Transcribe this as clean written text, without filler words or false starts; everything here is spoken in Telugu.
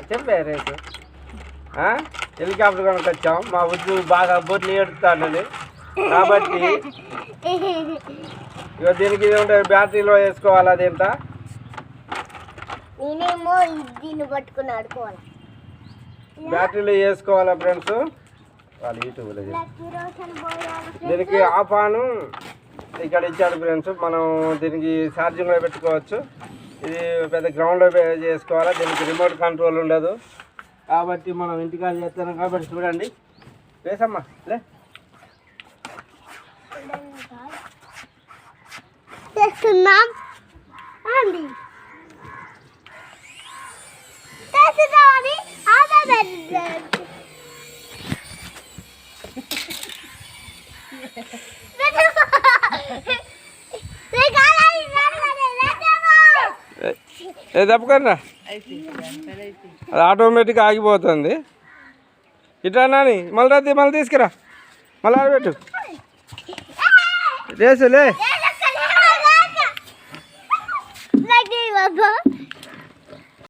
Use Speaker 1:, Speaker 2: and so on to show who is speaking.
Speaker 1: చెప్పే రేపు హెలికాప్టర్ కొనుక్కొచ్చాం మా ఉద్యోగ బాగా బొట్లు ఏడుతాడని కాబట్టి ఇక దీనికి ఏముంటుంది బ్యాటరీలో వేసుకోవాలి అదేంట బ్యాటరీలో వేసుకోవాలా ఫ్రెండ్స్ వాళ్ళు యూట్యూబ్లో దీనికి ఆఫ్ ఆన్ ఇక్కడ ఇచ్చాడు ఫ్రెండ్స్ మనం దీనికి ఛార్జింగ్లో పెట్టుకోవచ్చు ఇది పెద్ద గ్రౌండ్లో చేసుకోవాలా దీనికి రిమోట్ కంట్రోల్ ఉండదు కాబట్టి మనం ఇంటికాడ చేస్తున్నాం కాబట్టి చూడండి వేసమ్మా లే
Speaker 2: చేస్తున్నాం
Speaker 1: తప్పకుండా అది ఆటోమేటిక్గా ఆగిపోతుంది ఇట్లా నాని మళ్ళీ తీసుకురా మళ్ళీ ఆడబెట్టు రేసులే